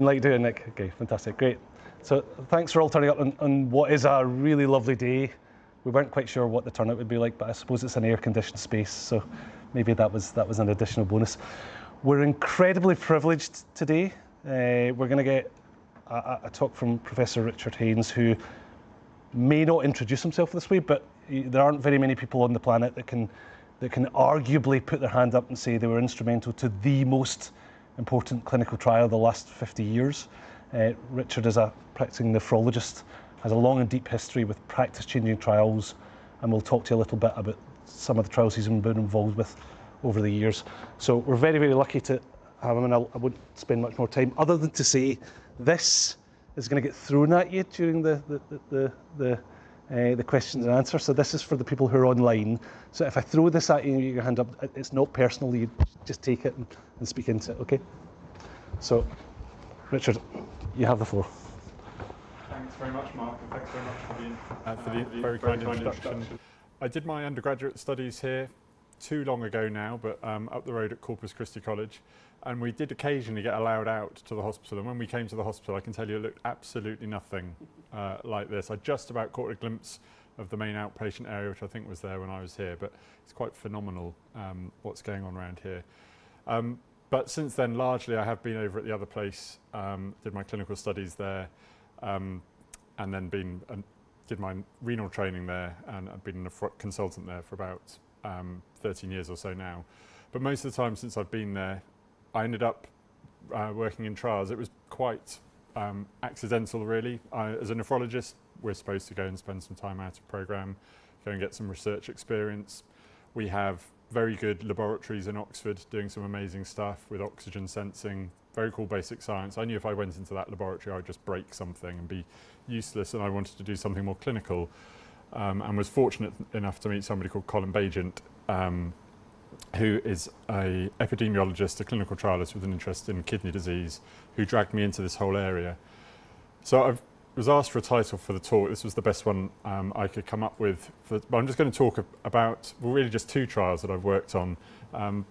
Like doing, Nick. Okay, fantastic, great. So thanks for all turning up on what is a really lovely day. We weren't quite sure what the turnout would be like, but I suppose it's an air-conditioned space, so maybe that was an additional bonus. We're incredibly privileged today. We're going to get a talk from Professor Richard Haynes, who may not introduce himself this way, but there aren't very many people on the planet that can arguably put their hand up and say they were instrumental to the most important clinical trial of the last 50 years. Richard is a practicing nephrologist, has a long and deep history with practice-changing trials, and we'll talk to you a little bit about some of the trials he's been involved with over the years. So we're very, very lucky to have him, and I won't spend much more time other than to say this is going to get thrown at you during the questions and answers. So this is for the people who are online. So if I throw this at you and you get your hand up, it's not personal. You just take it and speak into it, okay? So, Richard, you have the floor. Thanks very much, Mark, and thanks very much for the very kind introduction. I did my undergraduate studies here too long ago now, but up the road at Corpus Christi College, and we did occasionally get allowed out to the hospital, and when we came to the hospital, I can tell you it looked absolutely nothing like this. I just about caught a glimpse of the main outpatient area, which I think was there when I was here, but it's quite phenomenal what's going on around here. But since then, largely I have been over at the other place, did my clinical studies there, and then did my renal training there, and I've been a consultant there for about 13 years or so now. But most of the time since I've been there, I ended up working in trials. It was quite accidental, really. As a nephrologist, we're supposed to go and spend some time out of programme, go and get some research experience. We have very good laboratories in Oxford doing some amazing stuff with oxygen sensing, very cool basic science. I knew if I went into that laboratory, I would just break something and be useless, and I wanted to do something more clinical. And was fortunate enough to meet somebody called Colin Bagent, who is an epidemiologist, a clinical trialist with an interest in kidney disease, who dragged me into this whole area. So I was asked for a title for the talk. This was the best one I could come up with. But I'm just going to talk about, well, really just two trials that I've worked on,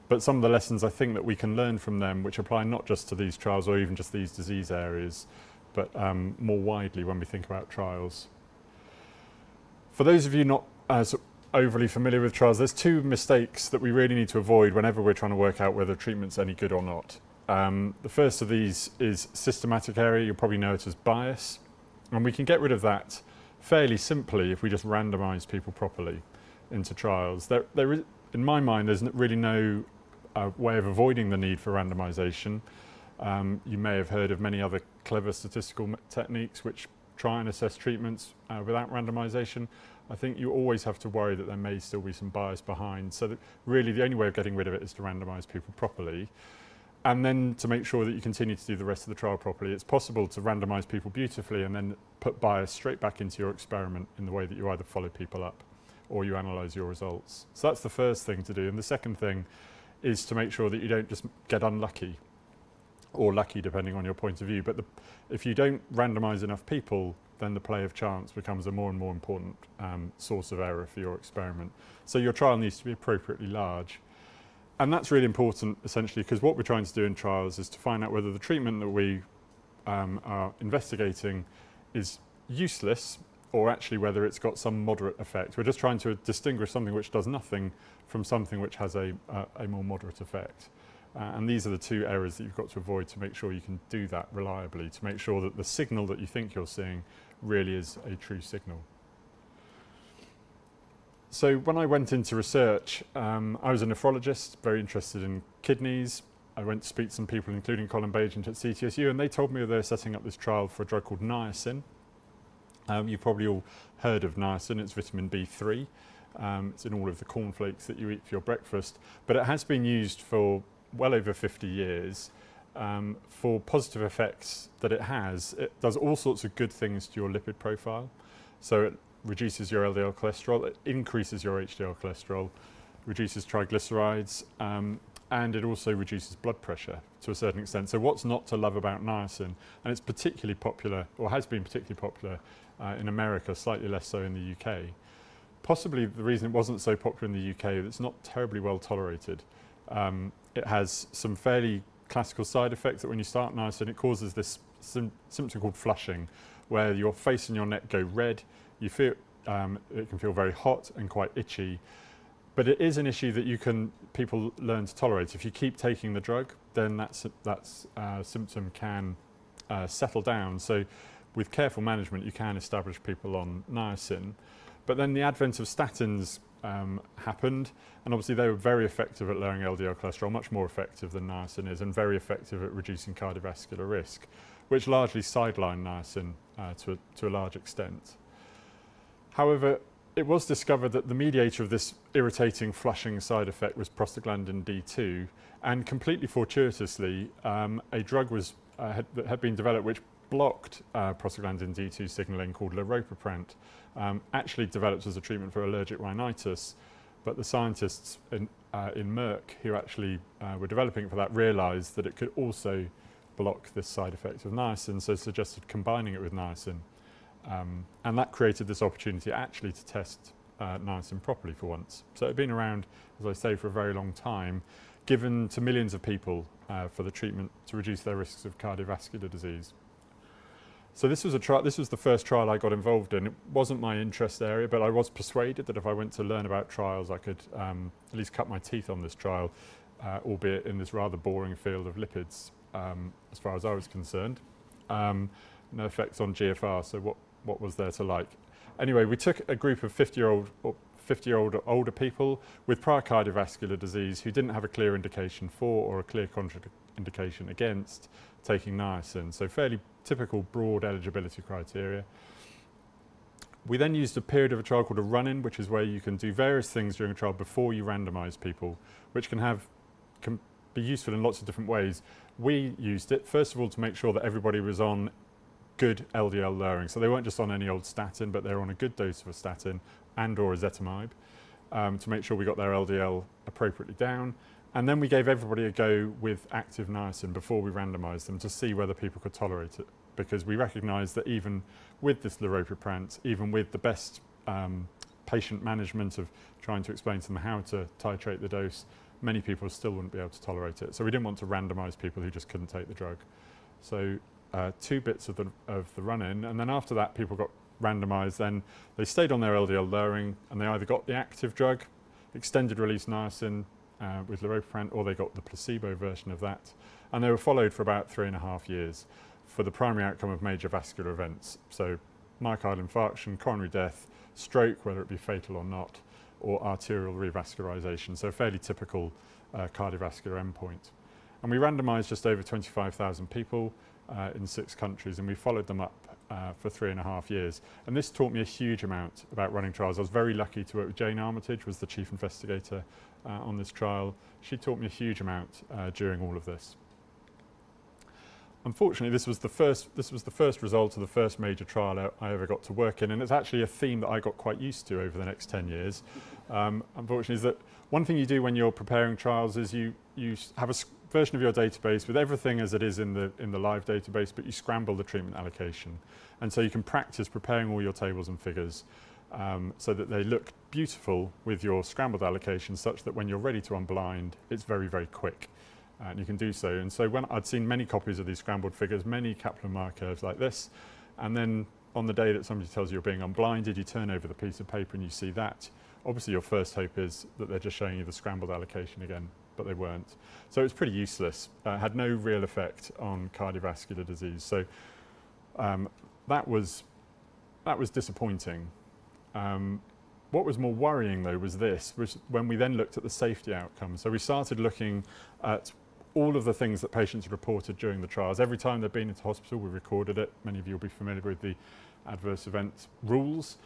but some of the lessons I think that we can learn from them, which apply not just to these trials or even just these disease areas, but more widely when we think about trials. For those of you not as overly familiar with trials, there's two mistakes that we really need to avoid whenever we're trying to work out whether treatment's any good or not. The first of these is systematic error. You'll probably know it as bias. And we can get rid of that fairly simply if we just randomise people properly into trials. There is, in my mind, there's really no way of avoiding the need for randomisation. You may have heard of many other clever statistical techniques which try and assess treatments without randomisation. I think you always have to worry that there may still be some bias behind. So that really the only way of getting rid of it is to randomise people properly. And then to make sure that you continue to do the rest of the trial properly. It's possible to randomise people beautifully and then put bias straight back into your experiment in the way that you either follow people up or you analyse your results. So that's the first thing to do. And the second thing is to make sure that you don't just get unlucky, or lucky depending on your point of view. But if you don't randomise enough people, then the play of chance becomes a more and more important source of error for your experiment. So your trial needs to be appropriately large. And that's really important, essentially, because what we're trying to do in trials is to find out whether the treatment that we are investigating is useless, or actually whether it's got some moderate effect. We're just trying to distinguish something which does nothing from something which has a more moderate effect. And these are the two areas that you've got to avoid to make sure you can do that reliably, to make sure that the signal that you think you're seeing really is a true signal. So when I went into research, I was a nephrologist, very interested in kidneys. I went to speak to some people, including Colin Bagent at CTSU, and they told me they're setting up this trial for a drug called niacin. You've probably all heard of niacin. It's vitamin B3. It's in all of the cornflakes that you eat for your breakfast, but it has been used for well over 50 years for positive effects that it has. It does all sorts of good things to your lipid profile. So it reduces your LDL cholesterol, it increases your HDL cholesterol, reduces triglycerides, and it also reduces blood pressure to a certain extent. So what's not to love about niacin? And it's particularly popular, or has been particularly popular in America, slightly less so in the UK. Possibly the reason it wasn't so popular in the UK is it's not terribly well tolerated. It has some fairly classical side effect that when you start niacin, it causes this symptom called flushing, where your face and your neck go red. You feel it can feel very hot and quite itchy. But it is an issue that people learn to tolerate. If you keep taking the drug, then that symptom can settle down. So with careful management, you can establish people on niacin. But then the advent of statins happened, and obviously they were very effective at lowering LDL cholesterol, much more effective than niacin is, and very effective at reducing cardiovascular risk, which largely sidelined niacin to a large extent. However, it was discovered that the mediator of this irritating flushing side effect was prostaglandin D2, and completely fortuitously, a drug had been developed which blocked prostaglandin D2 signaling called laropiprant, actually developed as a treatment for allergic rhinitis, but the scientists in Merck who actually were developing it for that realised that it could also block this side effect of niacin, so suggested combining it with niacin. And that created this opportunity actually to test niacin properly for once. So it had been around, as I say, for a very long time, given to millions of people for the treatment to reduce their risks of cardiovascular disease. So this was the first trial I got involved in. It wasn't my interest area, but I was persuaded that if I went to learn about trials, I could at least cut my teeth on this trial, albeit in this rather boring field of lipids, as far as I was concerned. No effects on GFR, so what was there to like? Anyway, we took a group of 50-year-old older people with prior cardiovascular disease who didn't have a clear indication for or a clear contraindication against taking niacin, so fairly typical broad eligibility criteria. We then used a period of a trial called a run-in, which is where you can do various things during a trial before you randomise people, which can be useful in lots of different ways. We used it, first of all, to make sure that everybody was on good LDL lowering. So they weren't just on any old statin, but they were on a good dose of a statin and or ezetimibe to make sure we got their LDL appropriately down. And then we gave everybody a go with active niacin before we randomised them to see whether people could tolerate it, because we recognised that even with this laropiprant, even with the best patient management of trying to explain to them how to titrate the dose, many people still wouldn't be able to tolerate it. So we didn't want to randomise people who just couldn't take the drug. So 2 bits of the run-in, and then after that people got randomised. Then they stayed on their LDL lowering, and they either got the active drug, extended release niacin with laropiprant, or they got the placebo version of that, and they were followed for about 3.5 years for the primary outcome of major vascular events, so myocardial infarction, coronary death, stroke, whether it be fatal or not, or arterial revascularization, so a fairly typical cardiovascular endpoint. And we randomised just over 25,000 people in 6 countries, and we followed them up for 3.5 years. And this taught me a huge amount about running trials. I was very lucky to work with Jane Armitage, was the chief investigator on this trial. She taught me a huge amount during all of this. Unfortunately, this was the first result of the first major trial I ever got to work in, and it's actually a theme that I got quite used to over the next 10 years. Unfortunately, is that one thing you do when you're preparing trials is you have a version of your database with everything as it is in the live database, but you scramble the treatment allocation, and so you can practice preparing all your tables and figures so that they look beautiful with your scrambled allocation, such that when you're ready to unblind, it's very, very quick. And you can do so. And so when I'd seen many copies of these scrambled figures, many Kaplan-Meier curves like this, and then on the day that somebody tells you you're being unblinded, you turn over the piece of paper and you see that. Obviously your first hope is that they're just showing you the scrambled allocation again, but they weren't. So it's pretty useless. Had no real effect on cardiovascular disease. So that was disappointing. What was more worrying though was when we then looked at the safety outcomes. So we started looking at all of the things that patients had reported during the trials. Every time they'd been into hospital, we recorded it. Many of you will be familiar with the adverse event rules.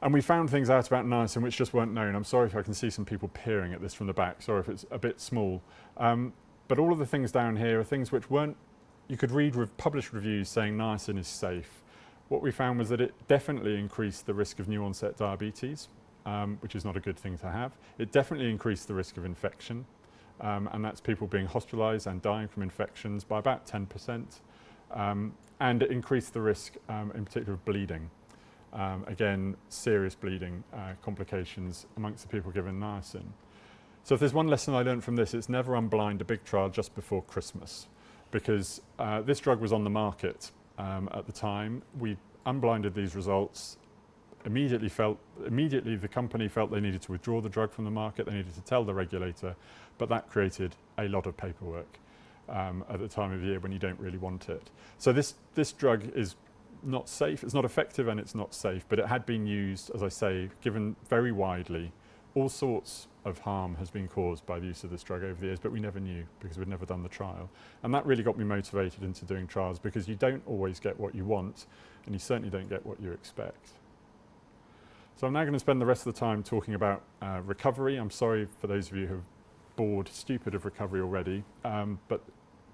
And we found things out about niacin which just weren't known. I'm sorry if I can see some people peering at this from the back. Sorry if it's a bit small. But all of the things down here are things which weren't, you could read published reviews saying niacin is safe. What we found was that it definitely increased the risk of new onset diabetes, which is not a good thing to have. It definitely increased the risk of infection, and that's people being hospitalised and dying from infections by about 10%. And it increased the risk, in particular, of bleeding. Again, serious bleeding complications amongst the people given niacin. So if there's one lesson I learned from this, it's never unblind a big trial just before Christmas, because this drug was on the market at the time. We unblinded these results, immediately the company felt they needed to withdraw the drug from the market, they needed to tell the regulator, but that created a lot of paperwork at the time of year when you don't really want it. So this drug is not safe, it's not effective and it's not safe, but it had been used, as I say, given very widely. All sorts of harm has been caused by the use of this drug over the years, but we never knew because we'd never done the trial. And that really got me motivated into doing trials, because you don't always get what you want and you certainly don't get what you expect. So I'm now going to spend the rest of the time talking about recovery. I'm sorry for those of you who are bored stupid of recovery already, but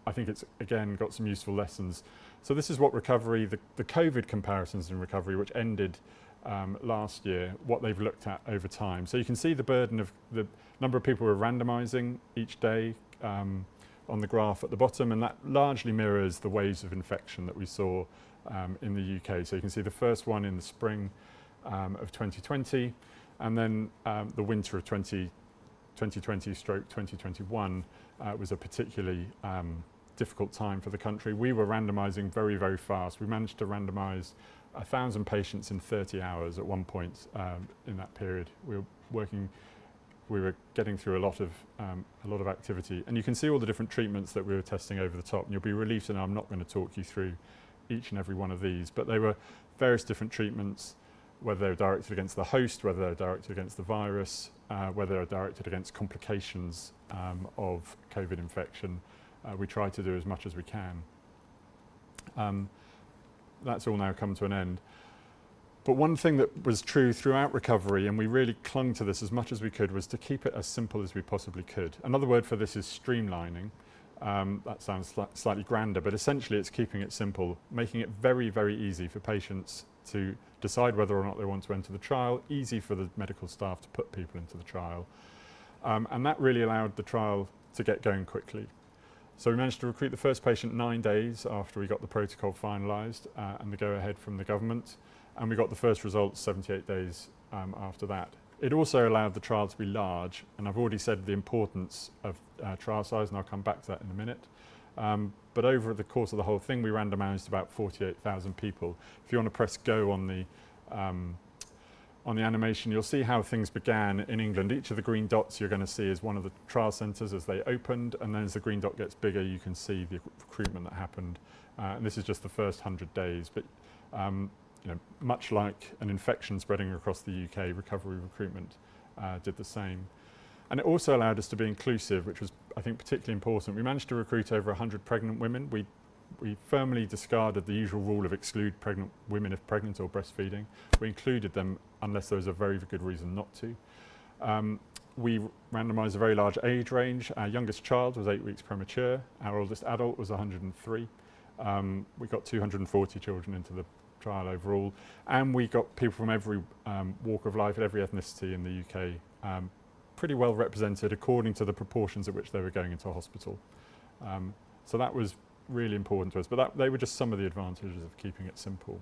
I think it's again got some useful lessons. So this is what recovery, the COVID comparisons in recovery, which ended last year, what they've looked at over time. So you can see the burden of the number of people we're randomising each day on the graph at the bottom, and that largely mirrors the waves of infection that we saw in the UK. So you can see the first one in the spring of 2020, and then the winter of 2020/2021 was a particularly difficult time for the country. We were randomising very, very fast. We managed to randomise 1,000 patients in 30 hours at one point in that period. We were getting through a lot of activity, and you can see all the different treatments that we were testing over the top. And you'll be relieved to know I'm not going to talk you through each and every one of these, but they were various different treatments, whether they were directed against the host, whether they were directed against the virus, whether they were directed against complications of COVID infection. We try to do as much as we can. That's all now come to an end. But one thing that was true throughout recovery, and we really clung to this as much as we could, was to keep it as simple as we possibly could. Another word for this is streamlining. That sounds slightly grander, but essentially it's keeping it simple, making it very, very easy for patients to decide whether or not they want to enter the trial, easy for the medical staff to put people into the trial. And that really allowed the trial to get going quickly. So we managed to recruit the first patient 9 days after we got the protocol finalised and the go-ahead from the government, and we got the first results 78 days after that. It also allowed the trial to be large, and I've already said the importance of trial size, and I'll come back to that in a minute. But over the course of the whole thing, we randomised about 48,000 people. If you want to press go on the animation, you'll see how things began in England. Each of the green dots you're going to see is one of the trial centres as they opened, and then as the green dot gets bigger, you can see the recruitment that happened. And this is just the first 100 days, but you know, much like an infection spreading across the UK, recovery recruitment did the same. And it also allowed us to be inclusive, which was, I think, particularly important. We managed to recruit over 100 pregnant women. We firmly discarded the usual rule of exclude pregnant women if pregnant or breastfeeding. We included them unless there was a very good reason not to. We randomised a very large age range. Our youngest child was 8 weeks premature. Our oldest adult was 103. We got 240 children into the trial overall, and we got people from every walk of life, every ethnicity in the UK, pretty well represented according to the proportions at which they were going into hospital. So that was really important to us, but they were just some of the advantages of keeping it simple.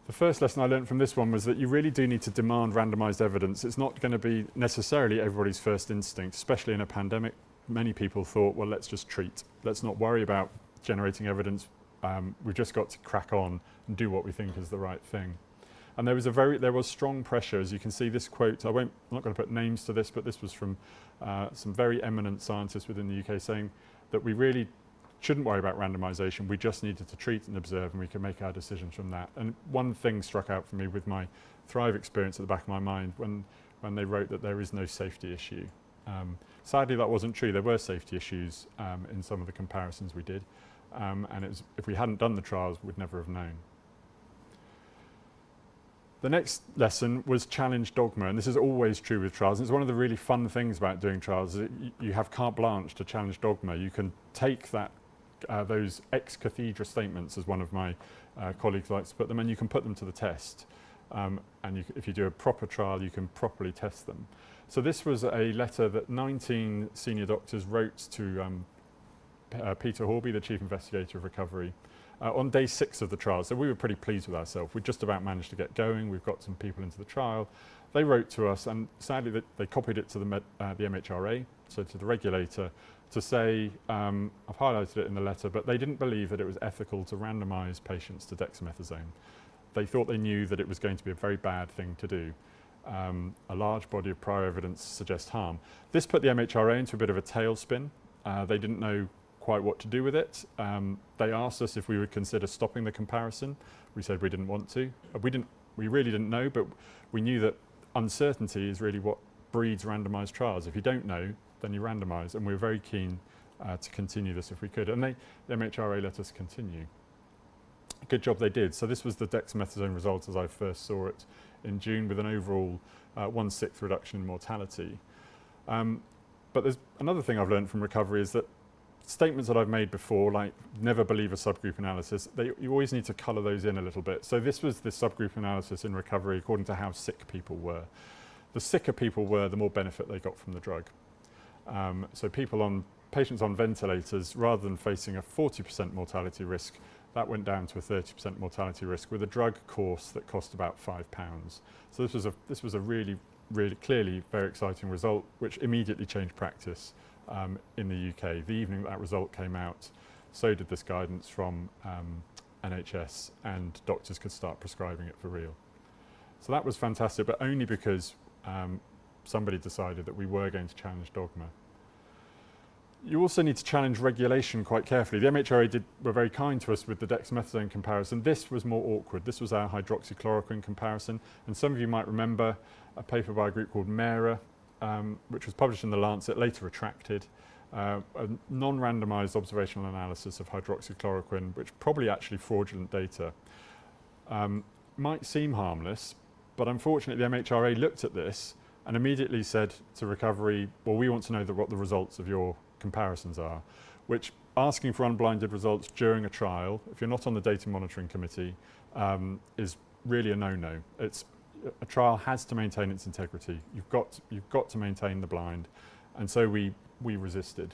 The first lesson I learned from this one was that you really do need to demand randomised evidence. It's not going to be necessarily everybody's first instinct, especially in a pandemic. Many people thought, well, let's just treat. Let's not worry about generating evidence. We've just got to crack on and do what we think is the right thing. And there was strong pressure, as you can see. This quote, I'm not going to put names to this, but this was from some very eminent scientists within the UK saying that we really shouldn't worry about randomisation. We just needed to treat and observe, and we can make our decisions from that. And one thing struck out for me with my Thrive experience at the back of my mind when they wrote that there is no safety issue. Sadly, that wasn't true. There were safety issues in some of the comparisons we did. And if we hadn't done the trials, we'd never have known. The next lesson was challenge dogma, and this is always true with trials. And it's one of the really fun things about doing trials, is you have carte blanche to challenge dogma. You can take those ex cathedra statements, as one of my colleagues likes to put them, and you can put them to the test. And if you do a proper trial, you can properly test them. So this was a letter that 19 senior doctors wrote to Peter Horby, the Chief Investigator of Recovery, on day 6 of the trial. So we were pretty pleased with ourselves. We just about managed to get going. We've got some people into the trial. They wrote to us, and sadly they copied it to the MHRA, so to the regulator, to say, I've highlighted it in the letter, but they didn't believe that it was ethical to randomise patients to dexamethasone. They thought they knew that it was going to be a very bad thing to do. A large body of prior evidence suggests harm. This put the MHRA into a bit of a tailspin. They didn't know quite what to do with it. They asked us if we would consider stopping the comparison. We said we didn't want to. We really didn't know, but we knew that uncertainty is really what breeds randomised trials. If you don't know, then you randomise, and we were very keen to continue this if we could. And the MHRA let us continue. Good job they did. So this was the dexamethasone results as I first saw it in June, with an overall 1/6 reduction in mortality. But there's another thing I've learned from recovery is that statements that I've made before, like never believe a subgroup analysis, you always need to colour those in a little bit. So this was the subgroup analysis in recovery according to how sick people were. The sicker people were, the more benefit they got from the drug. So patients on ventilators, rather than facing a 40% mortality risk, that went down to a 30% mortality risk with a drug course that cost about £5. So this was a really, really clearly very exciting result, which immediately changed practice in the UK. The evening that result came out, so did this guidance from NHS, and doctors could start prescribing it for real. So that was fantastic, but only because somebody decided that we were going to challenge dogma. You also need to challenge regulation quite carefully. The MHRA were very kind to us with the dexamethasone comparison. This was more awkward. This was our hydroxychloroquine comparison. And some of you might remember a paper by a group called Meri, which was published in The Lancet, later retracted, a non-randomised observational analysis of hydroxychloroquine, which probably actually fraudulent data. Might seem harmless, but unfortunately the MHRA looked at this and immediately said to recovery, well, we want to know what the results of your comparisons are, which asking for unblinded results during a trial, if you're not on the data monitoring committee, is really a no-no. A trial has to maintain its integrity. You've got to maintain the blind, and so we resisted.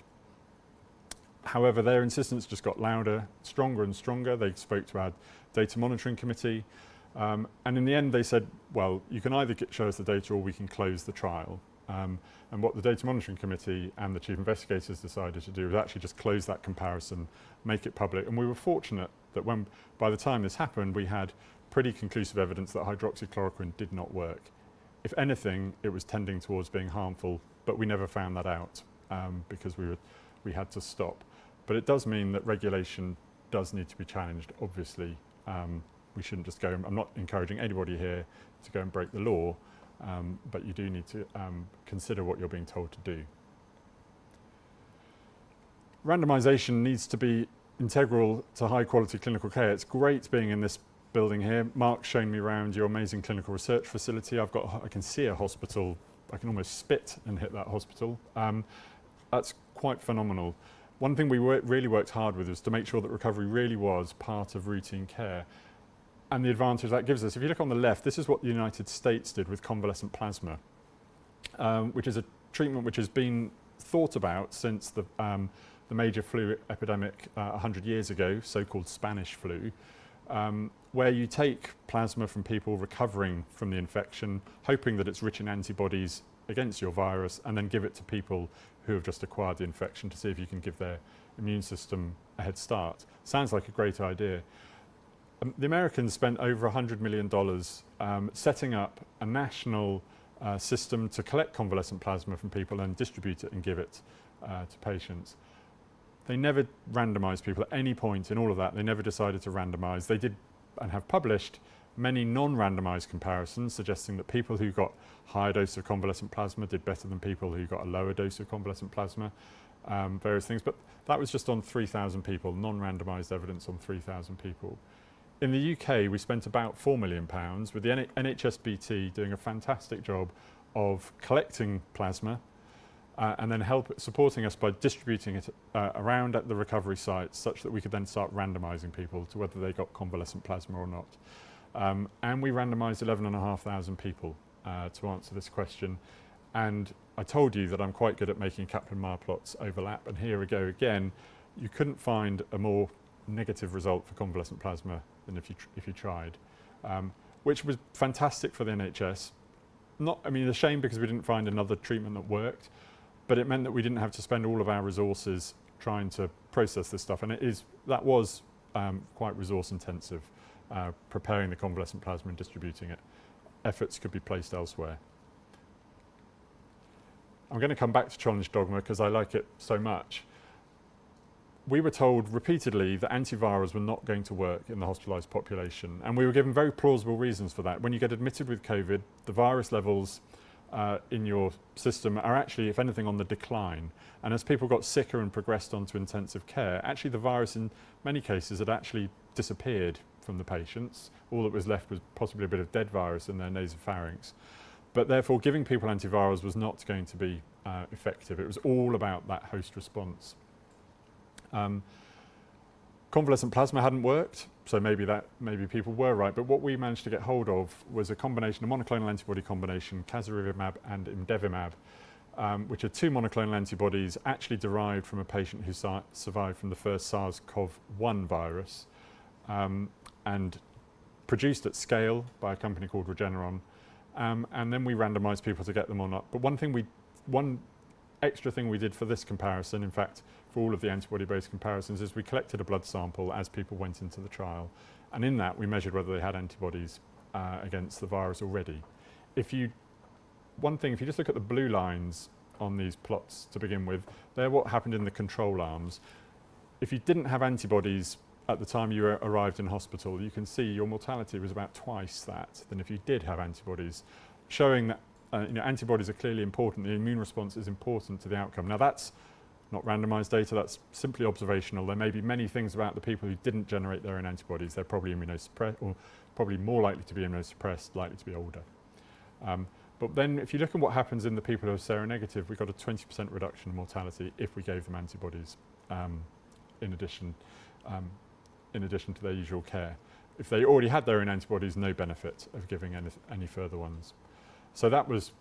However, their insistence just got louder, stronger and stronger. They spoke to our data monitoring committee, and in the end they said, well, you can either show us the data or we can close the trial. And what the data monitoring committee and the chief investigators decided to do was actually just close that comparison, make it public. And we were fortunate that by the time this happened, we had pretty conclusive evidence that hydroxychloroquine did not work. If anything, it was tending towards being harmful, but we never found that out because we had to stop. But it does mean that regulation does need to be challenged, obviously. We shouldn't just go, I'm not encouraging anybody here to go and break the law, but you do need to consider what you're being told to do. Randomisation needs to be integral to high quality clinical care. It's great being in this building here. Mark's shown me around your amazing clinical research facility. I can see a hospital. I can almost spit and hit that hospital. That's quite phenomenal. One thing we really worked hard with was to make sure that recovery really was part of routine care. And the advantage that gives us, if you look on the left, this is what the United States did with convalescent plasma, which is a treatment which has been thought about since the major flu epidemic 100 years ago, so-called Spanish flu, where you take plasma from people recovering from the infection, hoping that it's rich in antibodies against your virus, and then give it to people who have just acquired the infection to see if you can give their immune system a head start. Sounds like a great idea. The Americans spent over $100 million setting up a national system to collect convalescent plasma from people and distribute it and give it to patients. They never randomised people at any point in all of that. They never decided to randomise. They did and have published many non-randomised comparisons suggesting that people who got higher dose of convalescent plasma did better than people who got a lower dose of convalescent plasma, various things. But that was just on 3,000 people, non-randomised evidence on 3,000 people. In the UK, we spent about £4 million with the NHSBT doing a fantastic job of collecting plasma and then supporting us by distributing it around at the recovery sites such that we could then start randomising people to whether they got convalescent plasma or not. And we randomised 11,500 people to answer this question. And I told you that I'm quite good at making Kaplan-Meier plots overlap, and here we go again. You couldn't find a more negative result for convalescent plasma than if you tried, which was fantastic for the NHS. I mean, a shame because we didn't find another treatment that worked, but it meant that we didn't have to spend all of our resources trying to process this stuff, and that was quite resource intensive, preparing the convalescent plasma and distributing it. Efforts could be placed elsewhere. I'm going to come back to challenge dogma because I like it so much. We were told repeatedly that antivirals were not going to work in the hospitalised population, and we were given very plausible reasons for that. When you get admitted with COVID, the virus levels in your system are actually, if anything, on the decline. And as people got sicker and progressed onto intensive care, actually the virus in many cases had actually disappeared from the patients. All that was left was possibly a bit of dead virus in their nasopharynx. But therefore, giving people antivirals was not going to be effective. It was all about that host response. Convalescent plasma hadn't worked, so maybe people were right. But what we managed to get hold of was a combination, a monoclonal antibody combination, casirivimab and imdevimab, which are two monoclonal antibodies actually derived from a patient who survived from the first SARS-CoV-1 virus, and produced at scale by a company called Regeneron. And then we randomised people to get them or not. But one extra thing we did for this comparison, in fact, for all of the antibody-based comparisons, is we collected a blood sample as people went into the trial. And in that, we measured whether they had antibodies against the virus already. If you just look at the blue lines on these plots to begin with, they're what happened in the control arms. If you didn't have antibodies at the time you arrived in hospital, you can see your mortality was about twice that than if you did have antibodies, showing that antibodies are clearly important. The immune response is important to the outcome. Now that's not randomised data, that's simply observational. There may be many things about the people who didn't generate their own antibodies. They're probably immunosuppressed, or probably more likely to be immunosuppressed, likely to be older. But then if you look at what happens in the people who are seronegative, we got a 20% reduction in mortality if we gave them antibodies in addition to their usual care. If they already had their own antibodies, no benefit of giving any further ones. So that was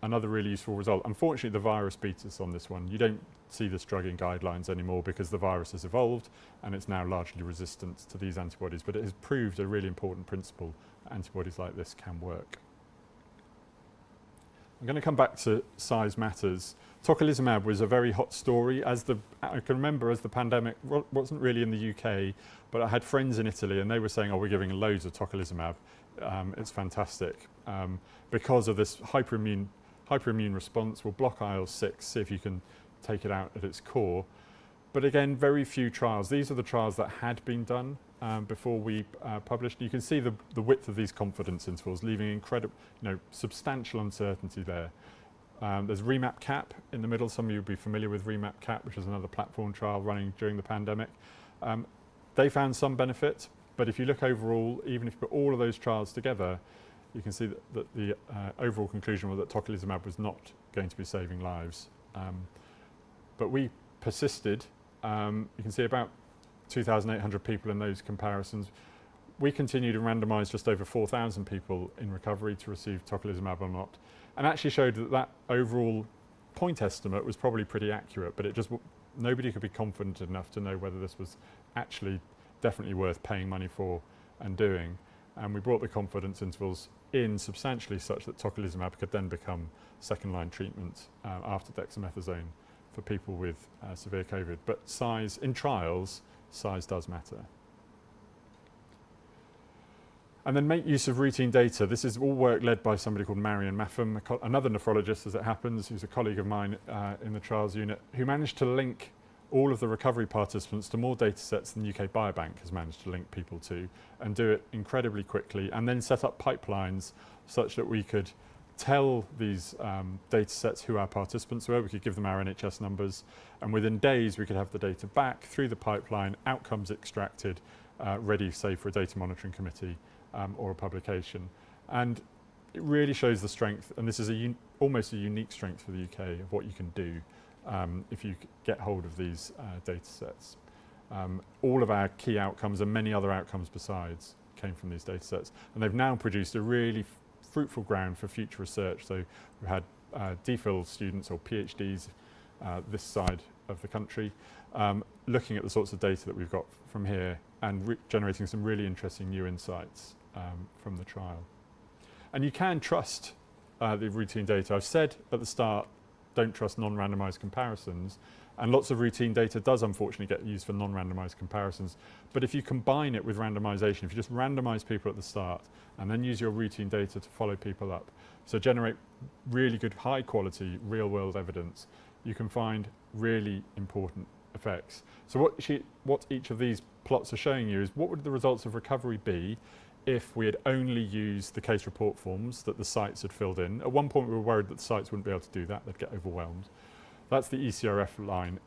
another really useful result. Unfortunately, the virus beat us on this one. You don't see this drug in guidelines anymore because the virus has evolved and it's now largely resistant to these antibodies, but it has proved a really important principle that antibodies like this can work. I'm going to come back to size matters. Tocilizumab was a very hot story. I can remember as the pandemic wasn't really in the UK, but I had friends in Italy and they were saying, oh, we're giving loads of tocilizumab. It's fantastic. Because of this hyperimmune response, will block IL-6, see if you can take it out at its core. But again, very few trials. These are the trials that had been done before we published. You can see the width of these confidence intervals, leaving incredible, substantial uncertainty there. There's REMAP-CAP in the middle. Some of you will be familiar with REMAP-CAP, which is another platform trial running during the pandemic. They found some benefit, but if you look overall, even if you put all of those trials together, you can see that the overall conclusion was that tocilizumab was not going to be saving lives. But we persisted. You can see about 2,800 people in those comparisons. We continued to randomise just over 4,000 people in recovery to receive tocilizumab or not, and actually showed that overall point estimate was probably pretty accurate, but nobody could be confident enough to know whether this was actually definitely worth paying money for and doing. And we brought the confidence intervals in substantially such that tocilizumab could then become second-line treatment after dexamethasone for people with severe COVID. But size, in trials, size does matter. And then make use of routine data. This is all work led by somebody called Meri and another nephrologist, as it happens, who's a colleague of mine in the trials unit, who managed to link all of the recovery participants to more data sets than UK Biobank has managed to link people to, and do it incredibly quickly, and then set up pipelines such that we could tell these data sets who our participants were, we could give them our NHS numbers, and within days we could have the data back through the pipeline, outcomes extracted, ready, say, for a data monitoring committee or a publication. And it really shows the strength, and this is almost a unique strength for the UK of what you can do if you get hold of these data sets. All of our key outcomes and many other outcomes besides came from these data sets, and they've now produced a really fruitful ground for future research. So we've had DPhil students or PhDs this side of the country, looking at the sorts of data that we've got from here and generating some really interesting new insights from the trial. And you can trust the routine data. I've said at the start, don't trust non-randomized comparisons, and lots of routine data does unfortunately get used for non-randomized comparisons. But if you combine it with randomization, if you just randomize people at the start and then use your routine data to follow people up, so generate really good high quality real world evidence, you can find really important effects. So what each of these plots are showing you is what would the results of recovery be if we had only used the case report forms that the sites had filled in. At one point we were worried that the sites wouldn't be able to do that, they'd get overwhelmed. That's the ECRF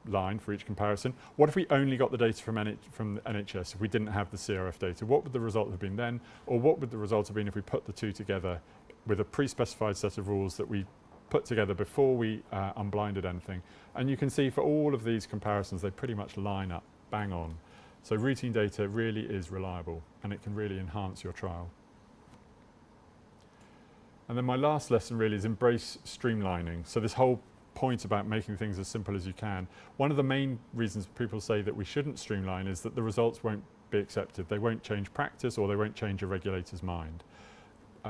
line for each comparison. What if we only got the data from the NHS, if we didn't have the CRF data? What would the result have been then? Or what would the result have been if we put the two together with a pre-specified set of rules that we put together before we unblinded anything? And you can see for all of these comparisons, they pretty much line up bang on. So routine data really is reliable and it can really enhance your trial. And then my last lesson really is embrace streamlining. So this whole point about making things as simple as you can. One of the main reasons people say that we shouldn't streamline is that the results won't be accepted. They won't change practice or they won't change a regulator's mind.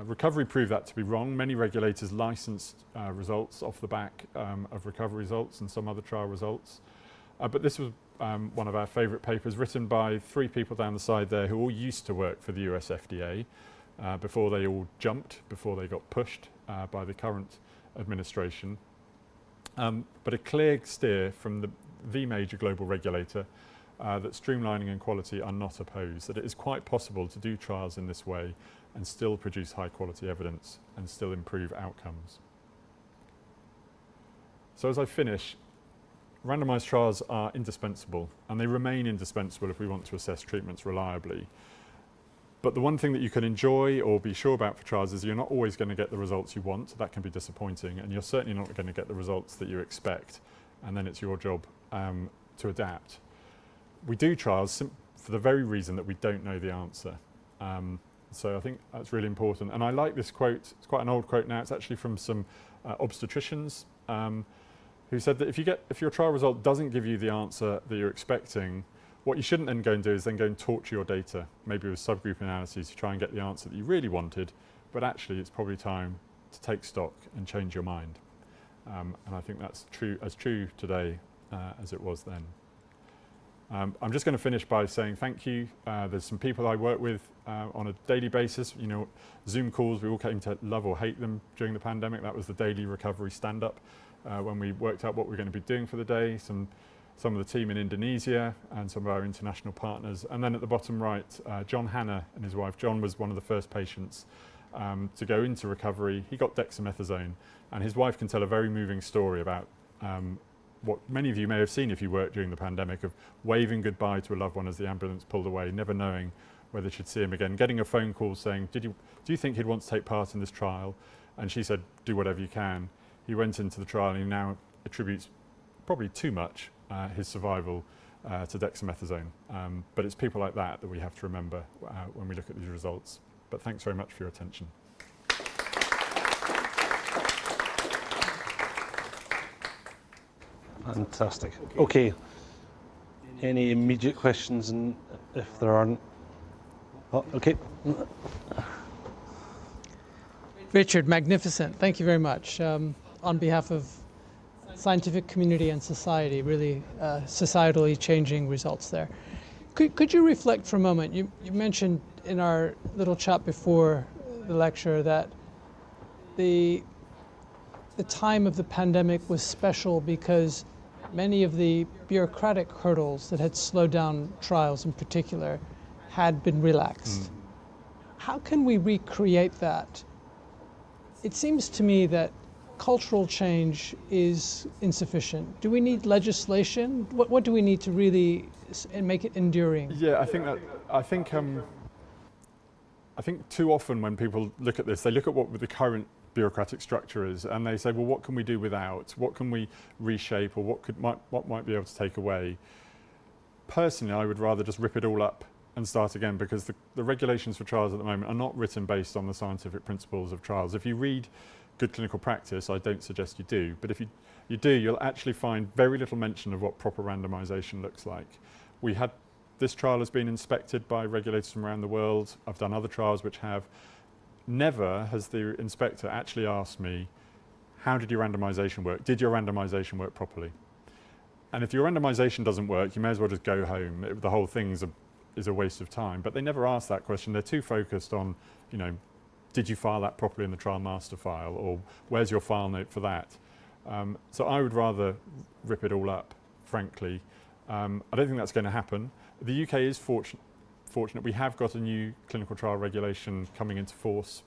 Recovery proved that to be wrong. Many regulators licensed results off the back of recovery results and some other trial results. But this was one of our favourite papers written by 3 people down the side there who all used to work for the US FDA before they all jumped, before they got pushed by the current administration. But a clear steer from the major global regulator that streamlining and quality are not opposed, that it is quite possible to do trials in this way and still produce high quality evidence and still improve outcomes. So as I finish, randomised trials are indispensable and they remain indispensable if we want to assess treatments reliably. But the one thing that you can enjoy or be sure about for trials is you're not always going to get the results you want. That can be disappointing, and you're certainly not going to get the results that you expect, and then it's your job to adapt. We do trials for the very reason that we don't know the answer. So I think that's really important. And I like this quote. It's quite an old quote now. It's actually from some obstetricians who said that if your trial result doesn't give you the answer that you're expecting, what you shouldn't then go and do is then go and torture your data, maybe with subgroup analyses to try and get the answer that you really wanted, but actually it's probably time to take stock and change your mind. And I think that's as true today as it was then. I'm just going to finish by saying thank you. There's some people I work with on a daily basis. You know, Zoom calls, we all came to love or hate them during the pandemic. That was the daily recovery stand-up when we worked out what we're going to be doing for the day. Some of the team in Indonesia and some of our international partners. And then at the bottom right, John Hanna and his wife. John was one of the first patients to go into recovery. He got dexamethasone, and his wife can tell a very moving story about what many of you may have seen if you worked during the pandemic, of waving goodbye to a loved one as the ambulance pulled away, never knowing whether she'd see him again, getting a phone call saying, do you think he'd want to take part in this trial? And she said, do whatever you can. He went into the trial and he now attributes probably too much his survival to dexamethasone. But it's people like that that we have to remember when we look at these results. But thanks very much for your attention. Fantastic. Okay. Any immediate questions? And if there aren't, okay. Richard, magnificent. Thank you very much. On behalf of scientific community and society, really societally changing results there. Could you reflect for a moment? You mentioned in our little chat before the lecture that the time of the pandemic was special because many of the bureaucratic hurdles that had slowed down trials in particular had been relaxed. How can we recreate that? It seems to me that cultural change is insufficient. Do we need legislation? What do we need to really make it enduring? Yeah, I think too often when people look at this, they look at what the current bureaucratic structure is, and they say, well, what can we do without? What can we reshape, or what might be able to take away? Personally, I would rather just rip it all up and start again, because the regulations for trials at the moment are not written based on the scientific principles of trials. If you read good clinical practice, I don't suggest you do, but if you do, you'll actually find very little mention of what proper randomisation looks like. This trial has been inspected by regulators from around the world. I've done other trials which have. Never has the inspector actually asked me, how did your randomisation work? Did your randomisation work properly? And if your randomisation doesn't work, you may as well just go home. The whole thing is a waste of time. But they never ask that question. They're too focused on, you know, did you file that properly in the trial master file, or where's your file note for that? So I would rather rip it all up, frankly. I don't think that's going to happen. The UK is fortunate. We have got a new clinical trial regulation coming into force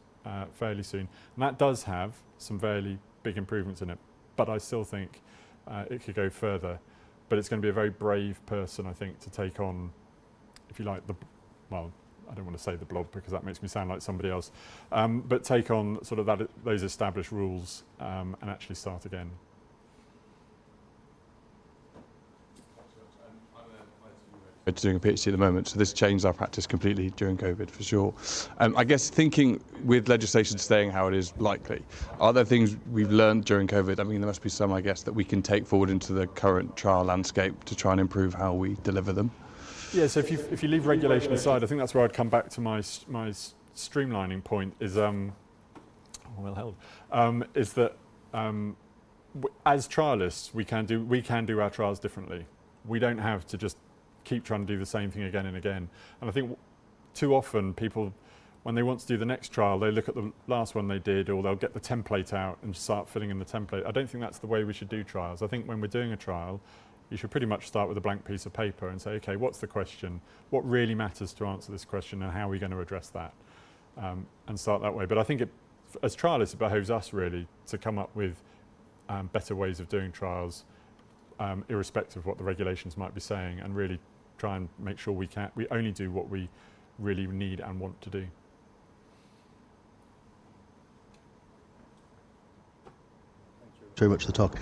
fairly soon, and that does have some fairly big improvements in it. But I still think it could go further. But it's going to be a very brave person, I think, to take on, if you like, well, I don't want to say the blob because that makes me sound like somebody else, but take on sort of those established rules and actually start again. Doing a PhD at the moment, so this changed our practice completely during COVID, for sure. I guess thinking with legislation staying how it is likely, are there things we've learned during COVID? I mean, there must be some, I guess, that we can take forward into the current trial landscape to try and improve how we deliver them. Yeah, so if you leave regulation aside, I think that's where I'd come back to my streamlining point is, well held, is that as trialists we can do our trials differently. We don't have to just keep trying to do the same thing again and again. And I think too often people, when they want to do the next trial, they look at the last one they did, or they'll get the template out and start filling in the template. I don't think that's the way we should do trials. I think when we're doing a trial, you should pretty much start with a blank piece of paper and say, okay, what's the question? What really matters to answer this question, and how are we going to address that? And start that way. But I think as trialists, it behoves us really to come up with better ways of doing trials, irrespective of what the regulations might be saying, and really try and make sure we only do what we really need and want to do. Very much for the talk.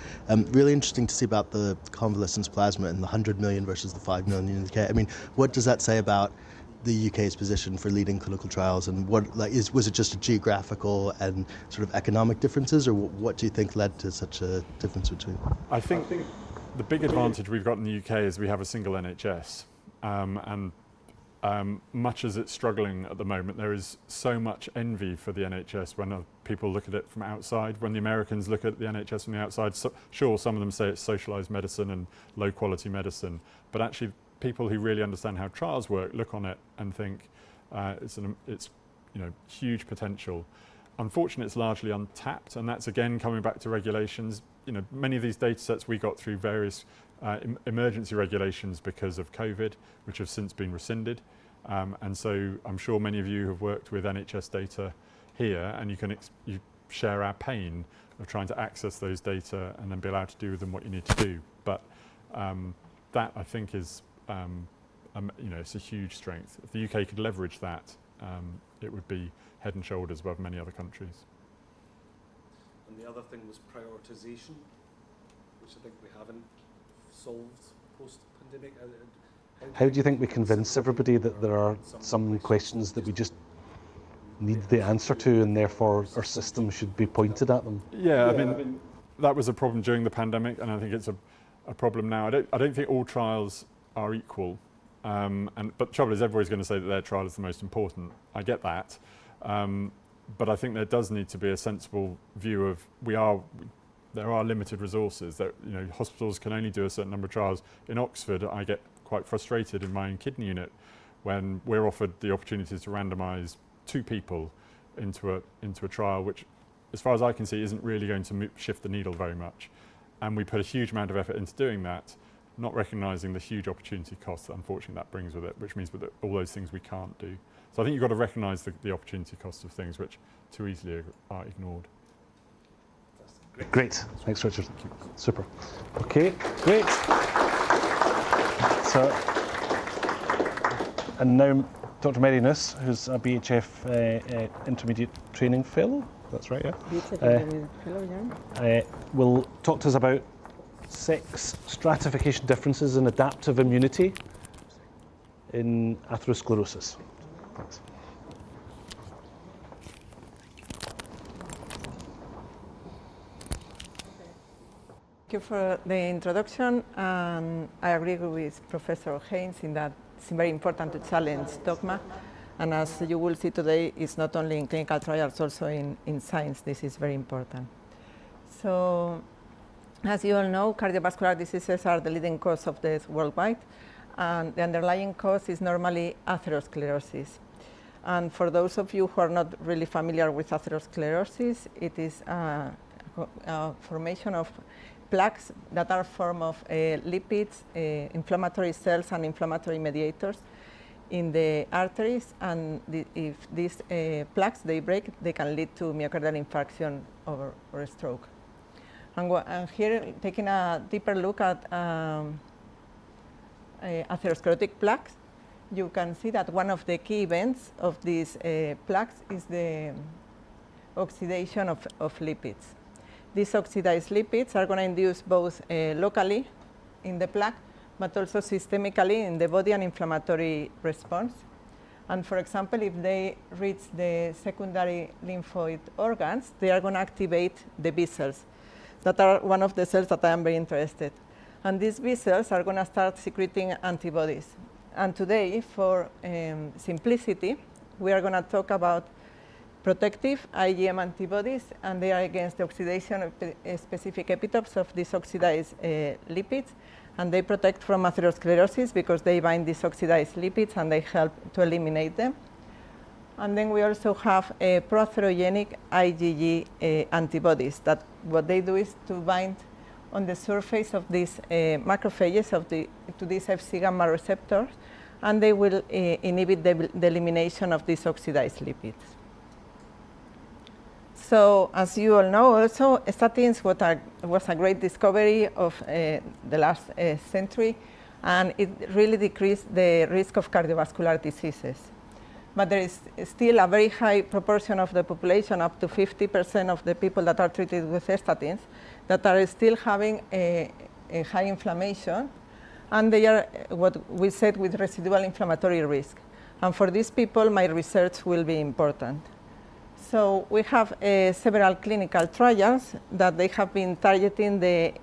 Really interesting to see about the convalescence plasma and the 100 million versus the 5 million in the UK. I mean, what does that say about the UK's position for leading clinical trials, and was it just a geographical and sort of economic differences, or what do you think led to such a difference between? I think the big advantage we've got in the UK is we have a single NHS, and much as it's struggling at the moment, there is so much envy for the NHS when people look at it from outside. When the Americans look at the NHS from the outside, sure, some of them say it's socialised medicine and low quality medicine, but actually people who really understand how trials work look on it and think it's huge potential. Unfortunately, it's largely untapped, and that's again coming back to regulations. Many of these data sets we got through various emergency regulations because of COVID, which have since been rescinded. And so I'm sure many of you have worked with NHS data here, and you share our pain of trying to access those data and then be allowed to do with them what you need to do. But that, I think, is it's a huge strength. If the UK could leverage that, it would be head and shoulders above many other countries. And the other thing was prioritisation, which I think we haven't solved post-pandemic. How do you think we convince everybody that there are some questions that we just need the answer to, and therefore our system should be pointed at them? Yeah, I mean, that was a problem during the pandemic, and I think it's a problem now. I don't think all trials are equal, but the trouble is everybody's going to say that their trial is the most important. I get that, but I think there does need to be a sensible view of there are limited resources. That hospitals can only do a certain number of trials. In Oxford, I get quite frustrated in my own kidney unit when we're offered the opportunity to randomise 2 people into a trial, which, as far as I can see, isn't really going to shift the needle very much. And we put a huge amount of effort into doing that, not recognising the huge opportunity cost that unfortunately that brings with it, which means with all those things we can't do. So I think you've got to recognise the opportunity cost of things which too easily are ignored. Great. Thanks, Richard. Thank you. Super. Okay, great. So, and now Dr. Meri, who's a BHF Intermediate Training Fellow. That's right, yeah? BHF Fellow, yeah. Will talk to us about sex stratification differences in adaptive immunity. in atherosclerosis. Thanks. Thank you for the introduction. I agree with Professor Haynes in that it's very important to challenge dogma. And as you will see today, it's not only in clinical trials, also in science, this is very important. So, as you all know, cardiovascular diseases are the leading cause of death worldwide. And the underlying cause is normally atherosclerosis. And for those of you who are not really familiar with atherosclerosis, it is a formation of plaques that are formed of lipids, inflammatory cells, and inflammatory mediators in the arteries. And if these plaques they break, they can lead to myocardial infarction or a stroke. And here, taking a deeper look at atherosclerotic plaques, you can see that one of the key events of these plaques is the oxidation of lipids. These oxidized lipids are going to induce both locally in the plaque, but also systemically in the body an inflammatory response. And for example, if they reach the secondary lymphoid organs, they are going to activate the B cells. That are one of the cells that I am very interested. And these B cells are going to start secreting antibodies. And today, for simplicity, we are going to talk about protective IgM antibodies, and they are against the oxidation of specific epitopes of these oxidized lipids, and they protect from atherosclerosis because they bind these oxidized lipids and they help to eliminate them. And then we also have proatherogenic IgG antibodies that what they do is to bind on the surface of these macrophages to these Fc gamma receptors, and they will inhibit the elimination of these oxidized lipids. So, as you all know, also statins was a great discovery of the last century, and it really decreased the risk of cardiovascular diseases. But there is still a very high proportion of the population, up to 50% of the people that are treated with statins, that are still having a high inflammation, and they are what we said with residual inflammatory risk. And for these people, my research will be important. So we have several clinical trials that they have been targeting the